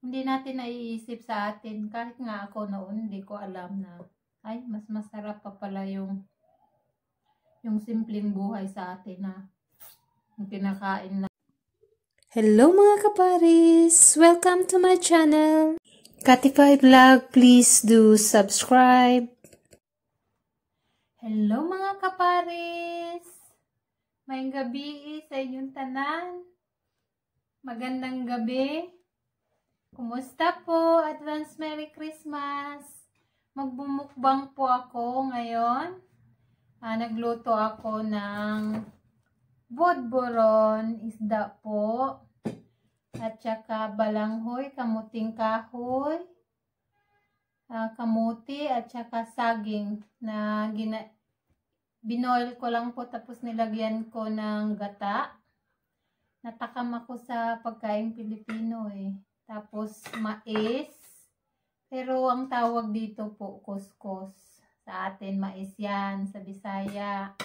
Hindi natin naiisip sa atin. Kahit nga ako noon, hindi ko alam na, ay, mas masarap pa pala yung simpleng buhay sa atin na yung kinakain na. Hello mga kaparis! Welcome to my channel! Katify Vlog, please do subscribe! Hello mga kaparis! May gabi sa inyong tanan. Magandang gabi. Kumusta po? Advance Merry Christmas! Magbumukbang po ako ngayon. Nagluto ako ng bodboron, isda po, at saka balanghoy, kamuting kahoy, kamuti, at saka saging na binoil ko lang po tapos nilagyan ko ng gata. Natakam ako sa pagkain Pilipino eh. Tapos mais, pero ang tawag dito po kuskus. Sa atin mais yan, sa Bisaya.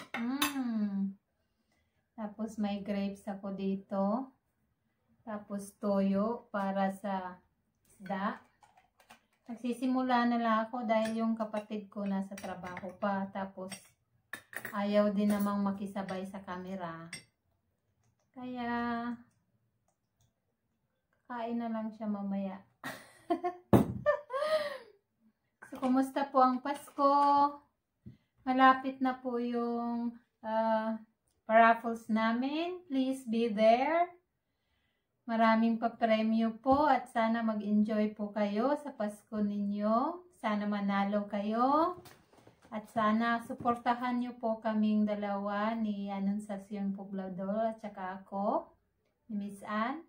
Tapos may grapes ako dito. Tapos toyo para sa isda. Nagsisimula na lang ako dahil yung kapatid ko nasa trabaho pa. Tapos ayaw din namang makisabay sa camera. Kaya kain na lang siya mamaya. So, kumusta po ang Pasko? Malapit na po yung paraffles namin. Please be there. Maraming pa-premyo po at sana mag-enjoy po kayo sa Pasko ninyo. Sana manalo kayo. At sana suportahan nyo po kaming dalawa ni Anunciacion Poblador at saka ako, ni Miss Ann.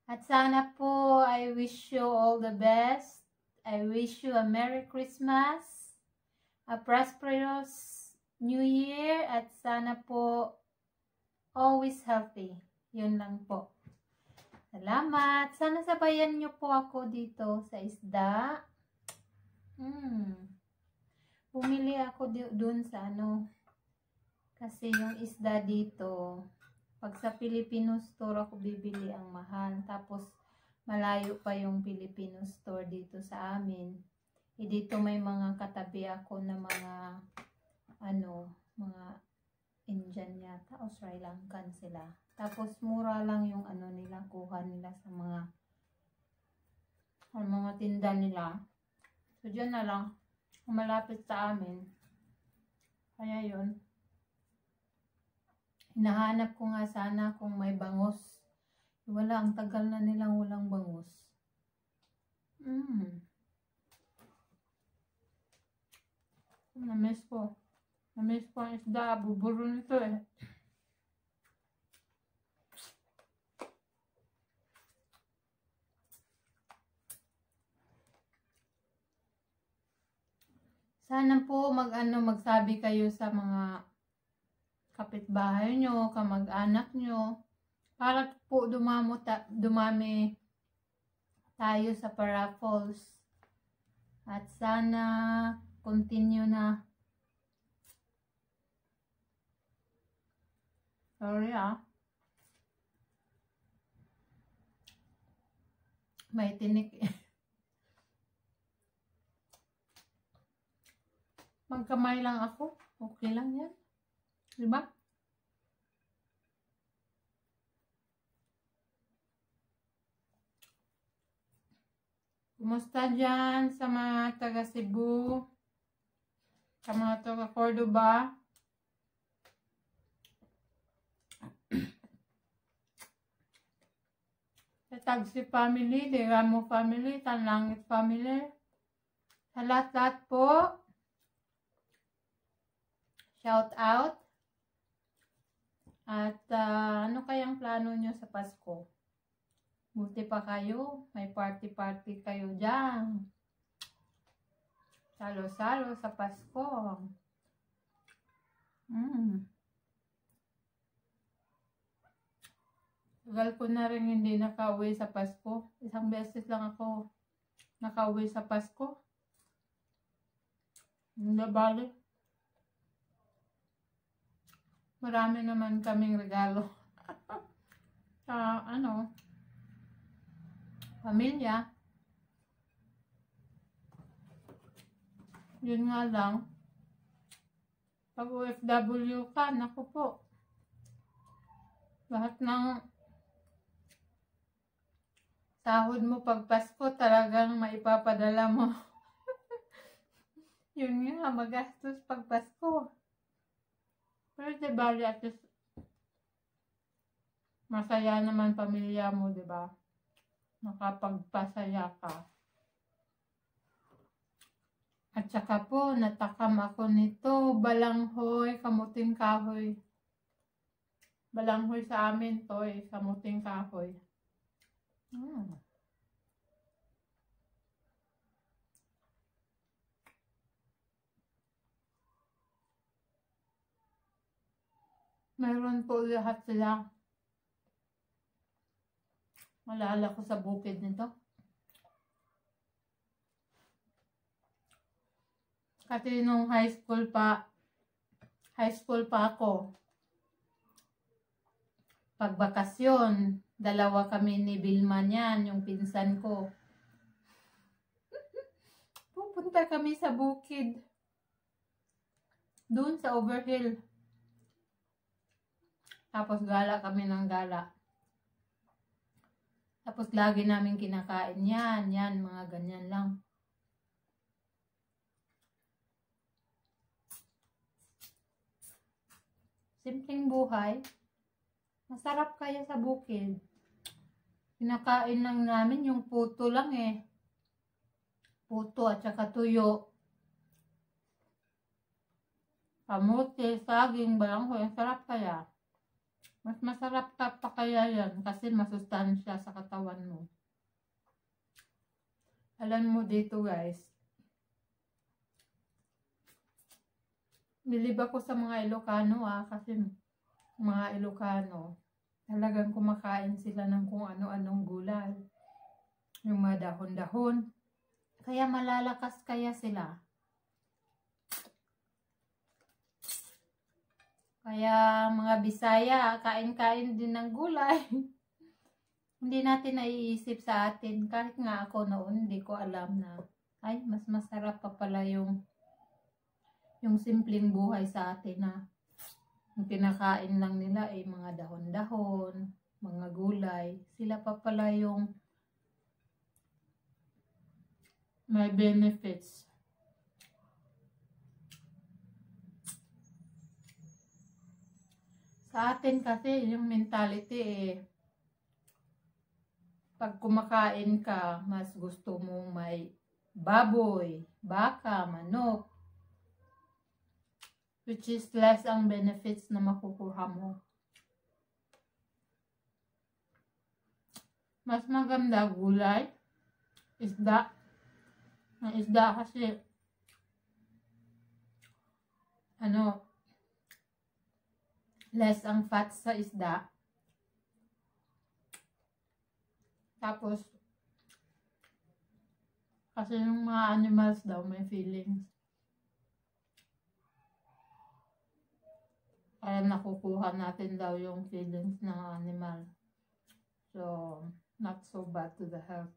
At sana po I wish you all the best. I wish you a Merry Christmas, a prosperous New Year, at sana po always healthy. Yun lang po. Salamat. Sana sabayan nyo po ako dito sa isda. Bumili ako dun sa kasi yung isda dito, pag sa Filipino store ako bibili ang mahal. Tapos malayo pa yung Filipino store dito sa amin. Dito may mga katabi ako na mga mga Indian yata o Sri Lankan sila. Tapos mura lang yung nila, kuha nila sa mga tinda nila. So dyan na lang, malapit sa amin. Kaya yun. Hinahanap ko nga sana kung may bangus. Wala, ang tagal na nilang walang bangus. Na-miss ko. Na-miss ko ang isda. Buburo nito eh. Sana po magsabi kayo sa mga kapitbahay nyo, kamag-anak nyo, para po dumami tayo sa paraffles. At sana continue na. Sorry may tinik eh. Magkamay lang ako. Okay lang yan. Diba? Kumusta dyan sa mga taga Cebu? Sa mga taga Cordoba? Sa Tagsi family, Deramo family, Tanlangit family. Sa lahat-lahat po. Shout out. At ano kayang plano nyo sa Pasko? Buti pa kayo, may party-party kayo dyan. Salo-salo sa Pasko. Tagal ko na rin hindi nakauwi sa Pasko. Isang beses lang ako nakauwi sa Pasko. Hindi bali. Marami naman kaming regalo. pamilya. Yun nga lang, pag OFW ka, naku po, lahat ng sahod mo pag Pasko talagang maipapadala mo. Yun nga, magastos pag Pasko. Pero diba, at least masaya naman pamilya mo, diba? Nakapagpasaya ka. At saka po, natakam ako nito, balanghoy, kamuting kahoy. Balanghoy sa amin to kamuting kahoy. Mayroon po lahat sila. Malala ko sa bukid nito. Kasi nung high school pa ako, pag bakasyon, dalawa kami ni Vilma niyan, yung pinsan ko. Pupunta kami sa bukid. Doon sa Overhill. Tapos gala kami ng gala. Tapos lagi namin kinakain yan, mga ganyan lang. Simpleng buhay. Masarap kaya sa bukid. Kinakain lang namin yung puto lang Puto at saka tuyo. Kamote, saging, balanghoy. Ang sarap kaya. Mas masarap pa kaya yan kasi masustansya sa katawan mo. Alam mo dito guys. Bilib ako sa mga Ilocano kasi mga Ilocano talagang kumakain sila ng kung ano-anong gulay. Yung mga dahon-dahon. Kaya malalakas kaya sila. Kaya mga Bisaya, kain-kain din ng gulay. Hindi natin naiisip sa atin. Kahit nga ako noon, hindi ko alam na ay, mas masarap pa pala yung simpleng buhay sa atin na yung kinakain lang nila ay mga dahon-dahon, mga gulay. Sila pa pala yung may benefits. Sa atin kasi yung mentality pag kumakain ka, mas gusto mong may baboy, baka, manok. Which is less ang benefits na makukuha mo. Mas maganda gulay, isda. Ang isda kasi, less ang fat sa isda. Tapos, kasi yung mga animals daw may feelings. Kaya nakukuha natin daw yung feelings ng animal. So, not so bad to the health.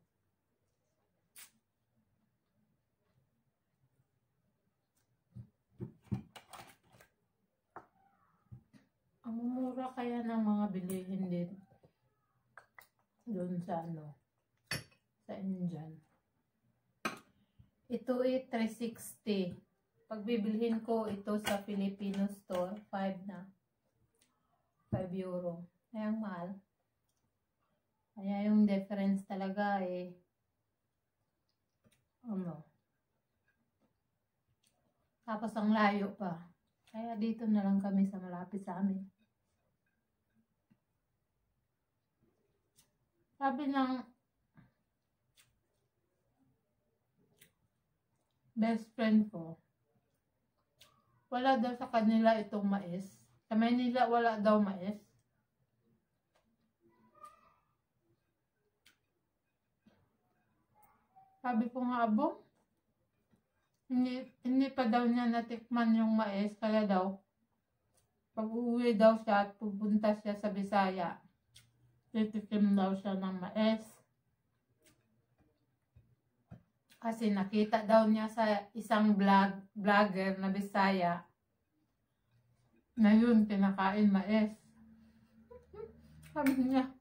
Ang mura kaya ng mga bilihin din doon sa sa Indian. Ito 360. Pag bibilhin ko ito sa Filipino store, 5 na. 5 euro. Kaya ang mahal. Kaya yung difference talaga Tapos ang layo pa. Kaya dito na lang kami sa malapit sa amin. Sabi ng best friend ko, wala daw sa kanila itong mais. Sa Manila wala daw mais. Sabi ko nga, abo, hindi pa daw niya natikman yung mais. Kaya daw, pag uuwi daw siya at pupunta siya sa Bisaya, titikim daw siya ng mais. Kasi nakita daw niya sa isang vlogger na Bisaya na yun, kinakain mais. Sabi niya,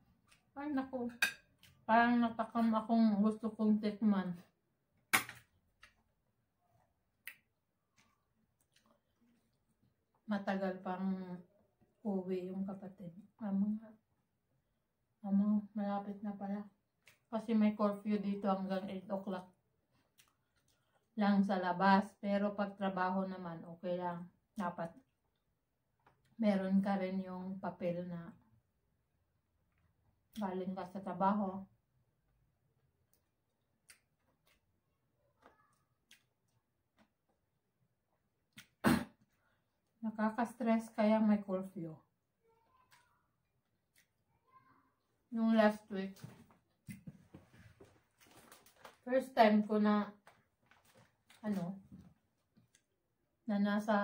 ay naku, parang natakam akong gusto kong tikman. Matagal pang uwi yung kapatid. Malapit na pala. Kasi may curfew dito hanggang 8 o'clock lang sa labas. Pero pag trabaho naman, okay lang. Dapat meron ka rin yung papel na galing ka sa trabaho. Nakaka-stress kaya may curfew. Nung last week, first time ko na na nasa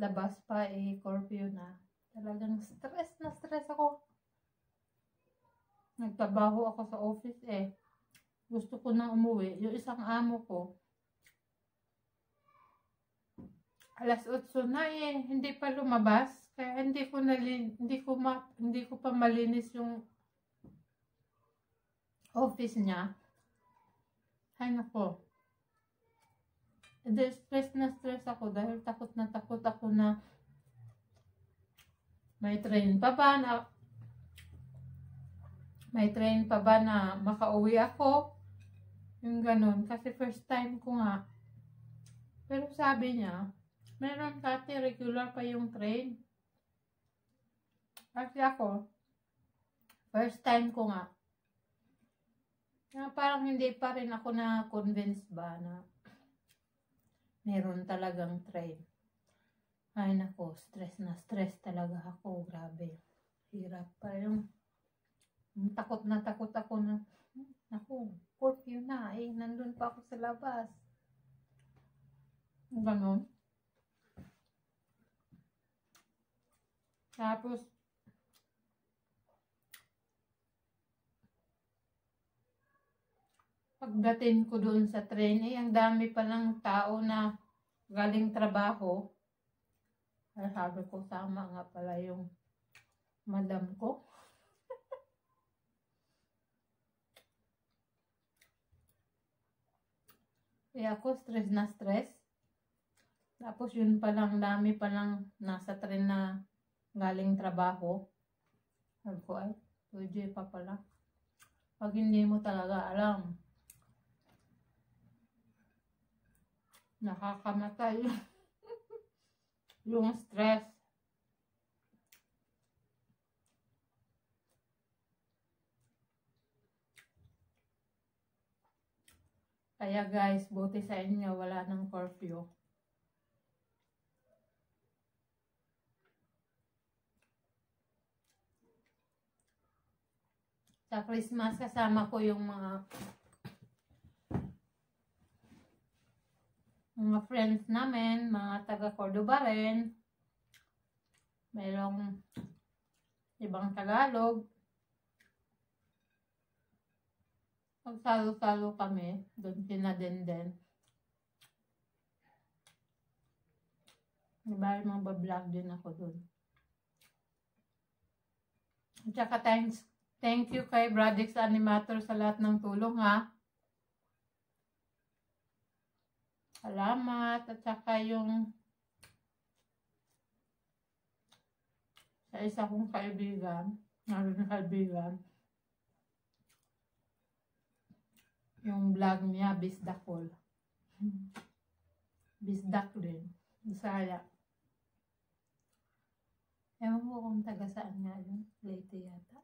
labas pa curfew na. Talagang stress ako. Nagtrabaho ako sa office Gusto ko na umuwi. Yung isang amo ko, alas 8 na hindi pa lumabas. Kaya hindi ko pa malinis yung office niya. Ay nako. Stress ako dahil takot ako na may train pa ba na makauwi ako. Yung ganun. Kasi first time ko nga. Pero sabi niya, meron kasi regular pa yung train. Kasi ako, first time ko nga. Na parang hindi pa rin ako na-convince ba na meron talagang train. Ay nako, stress talaga ako. Grabe. Hirap pa yung takot ako na naku, curfew na nandun pa ako sa labas. Ganon. Tapos pagdating ko doon sa train, ang dami pa ng tao na galing trabaho. Ay, sabi ko, sama nga pala yung madam ko. Kaya ako, stress. Tapos yun palang, dami palang nasa train na galing trabaho. Sabi ko, ay, 2J pa pala. Pag hindi mo talaga alam, nakakamatay yung stress. Kaya guys, buti sa inyo wala ng curfew. Sa Christmas kasama ko yung mga friends namin, mga taga Cordoba rin. Mayroong ibang Tagalog. Magsalo-salo kami. Doon sina Denden. Diba, magbablog din ako doon. At saka thank you kay Bradix Animator sa lahat ng tulong ha. Salamat. At saka yung sa isa kong kaibigan, yung vlog niya, Bisdakol. Bisdak din. Bisaya. Ewan ko kung taga saan nga yun. Leyte yata.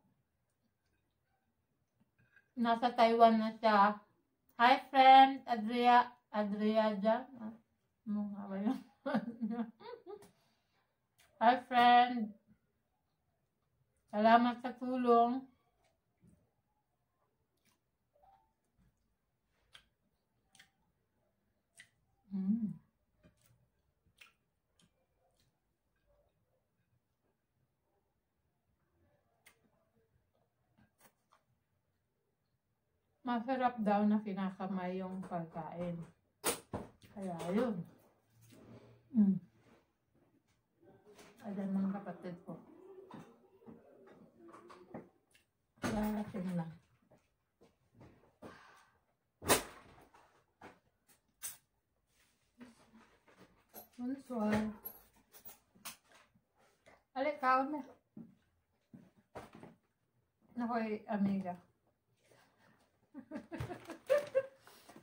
Nasa Taiwan na siya. Hi friend, Adria dyan. Ano nga ba yun? Hi friend. Salamat sa tulong. Masarap daw na kinakamay yung pagkain. Kaya yun. Ayan mga kapatid ko. Karating lang. Bonsoir. Alik, kaon na. Nakoy, amiga.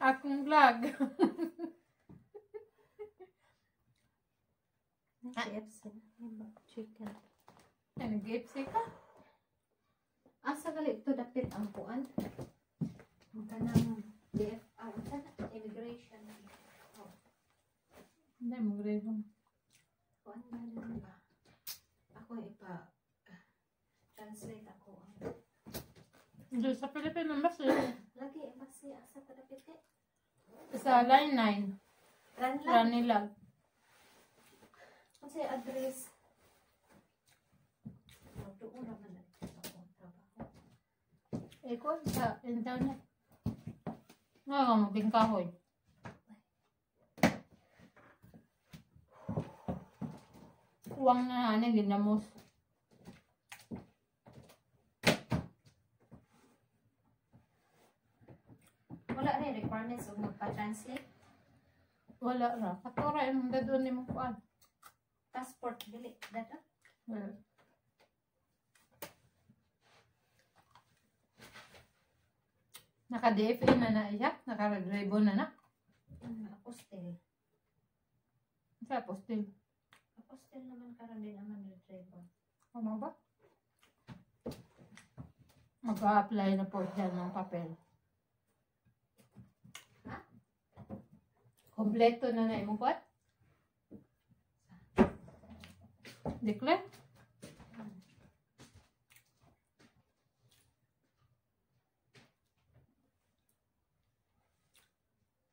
Akong vlog. KFC. Chicken. Nag-KFC ka? Asa gali ito dapit ang kuan? Ang kanang DFR. Immigration. Oh. Hindi, mag-revo. Kuan ba na ba? Ako translate ako. Hindi, sa Pilipino mas Lagi, embassy. Asa ka dapit eh? sa line 9. Ranlag. Ranilag. Kasi address. Doon naman na ako trabaho. Ikaw sa internet. Nga maging kahoy. Uwang na ginamos. Wala rin requirements o magpa-translate. Wala ra. Katura yung doon ni mo kuan. Passport, dili. Dada? Well, naka-DFA na na iya. Naka-ribbon na na. Apostel. Sa apostil. Apostel naman karon din naman retrieval. Ano ba? Mag-a-apply na po siya ng papel. Ha? Kompleto na na imong kuan? Declare?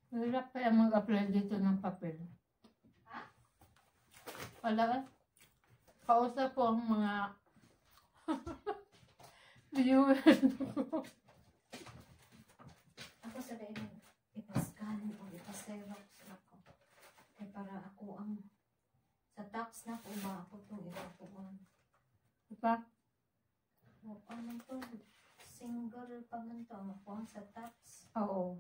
Hirap kaya mag-apply dito ng papel. Ha? Wala. Kausap po ang mga viewers ko. Ako sa rin ipascan o ipaserox ako. Kaya para ako ang sa tax na ko ba ako itong ipapuan. Diba? O ano to? Single pa man to. Ako ang sa tax. Oo.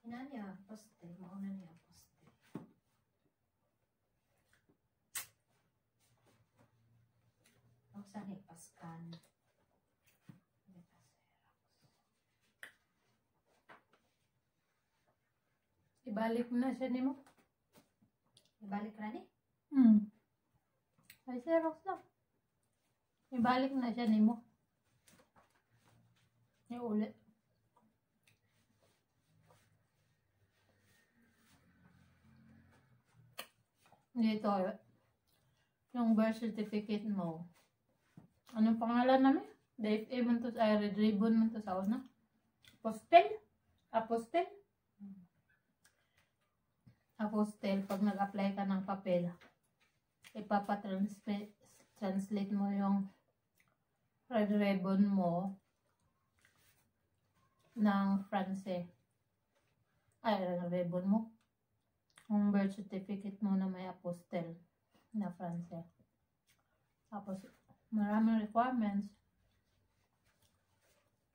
Ina niya, poste. Mauna niya, poste. Ako saan ipascan. Ibalik mo na siya ni mo. Ibalik na ni? Ay, Xerox lang. Ibalik na siya ni mo. Iulit. Dito, yung birth certificate mo. Anong pangalan namin? DFA mo to, ay red ribbon mo to sa una. Apostel? Apostel? Apostel, pag nag-apply ka ng papel, ipapatranslate mo yung red ribbon mo ng France. Ay, red ribbon mo. Yung birth certificate mo na may apostel na France. Tapos, maraming requirements.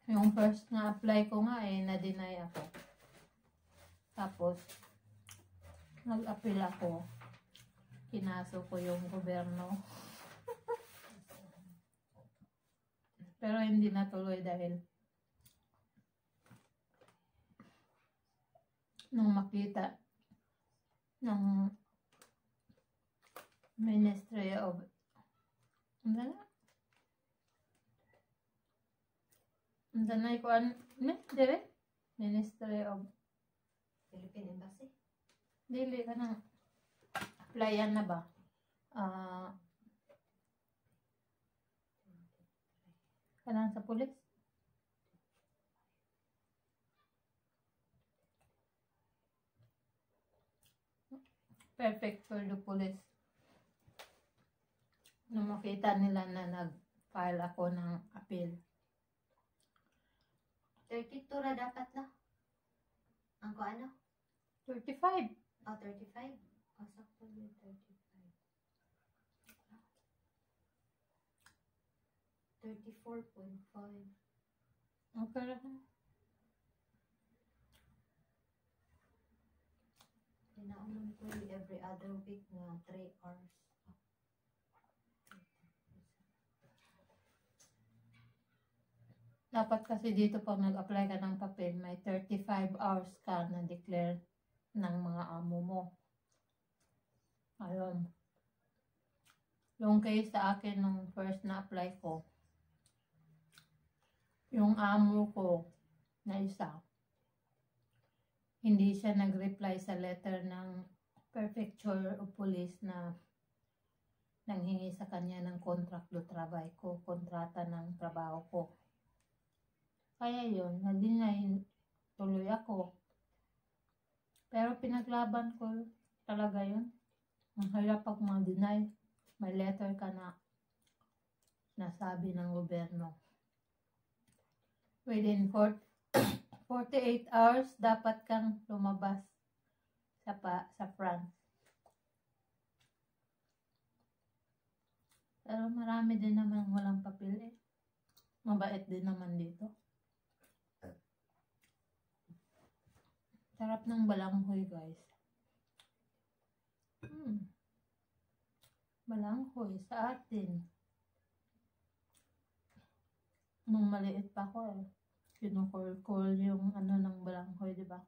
Yung first na apply ko nga na-deny ako. Tapos, nag-appeal ako. Kinaso ko yung gobyerno. Pero hindi natuloy dahil nung makita ng Ministry of Ministry of Philippine Embassy? dili ka na applyan na ba? Kanang sa pulis? Perfect for the police. nung makita nila na nag-file ako ng appeal. 32 ra dapat na. Ang ko ano? 35. Oh, 35. Oh, sakto yun, 35. 34.5. Okay lang. Pinaunan ko yung every other week na 3 hours. Dapat kasi dito pag nag-apply ka ng papel, may 35 hours ka na declare ng mga amo mo. Ayun. Yung case sa akin nung first na apply ko, yung amo ko na isa, hindi siya nag-reply sa letter ng prefecture of police na nanghingi sa kanya ng contract do trabaho ko, kontrata ng trabaho ko. Kaya yun, na-deny tuloy ako. Pero pinaglaban ko talaga yun. Ang hirap pag ma-deny. May letter ka na nasabi ng gobyerno. Within 48 hours, dapat kang lumabas sa France. Pero marami din naman walang papel eh. Mabait din naman dito. Sarap ng balanghoy, guys. Balanghoy sa atin. Nung maliit pa ako eh. Kinukul-kul yung ano ng balanghoy, di ba?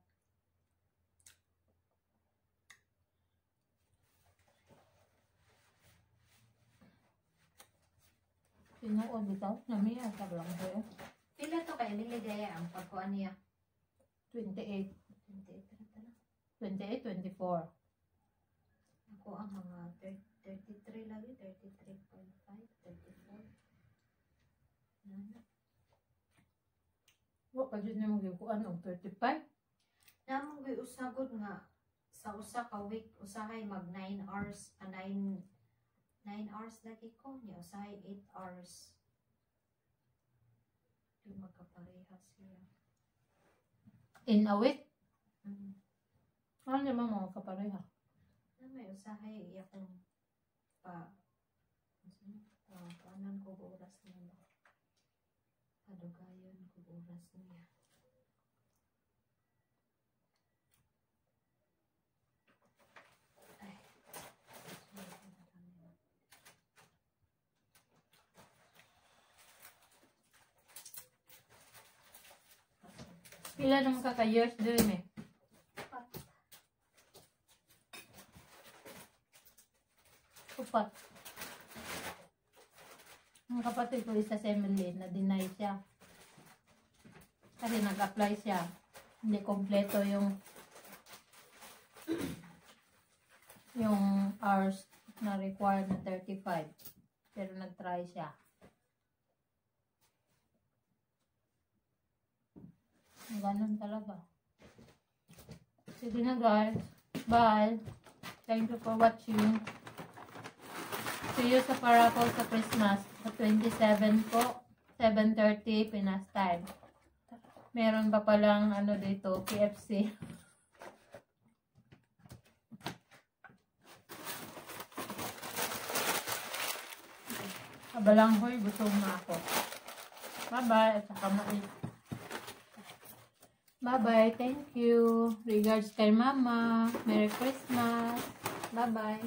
Sinuod ito? Namiya sa balanghoy. Pila to kayo niligaya ang pagkuan niya? 28. 28, 24. Ako ang mga 33 lagi, 33.5, 34. Wa pa dyan yung magkukuan ng 35. Namang ko'y usagod nga sa usa ka week, usahay mag 9 hours, 9 hours lagi ko niya, usahay 8 hours. Di magkaparehas siya. In a week? Ano naman mga kapareha? Na may usahay iya kong paanan ko oras niya. Padugayon ko oras niya. Ay. Pila naman kaka-years doon eh? Upat. Ang kapatid ko isa sa Emily, na-deny siya. Kasi nag-apply siya. Hindi kompleto yung hours na required na 35. Pero nag-try siya. Ganun talaga. Sige na guys. Bye. Thank you for watching. See you sa paraffle sa Christmas. Sa 27 po. 7:30 Pinas time. Meron pa palang ano dito, KFC. Balanghoy, busog na ako. Bye-bye. At saka mais. Bye-bye. Thank you. Regards kay Mama. Merry Christmas. Bye-bye.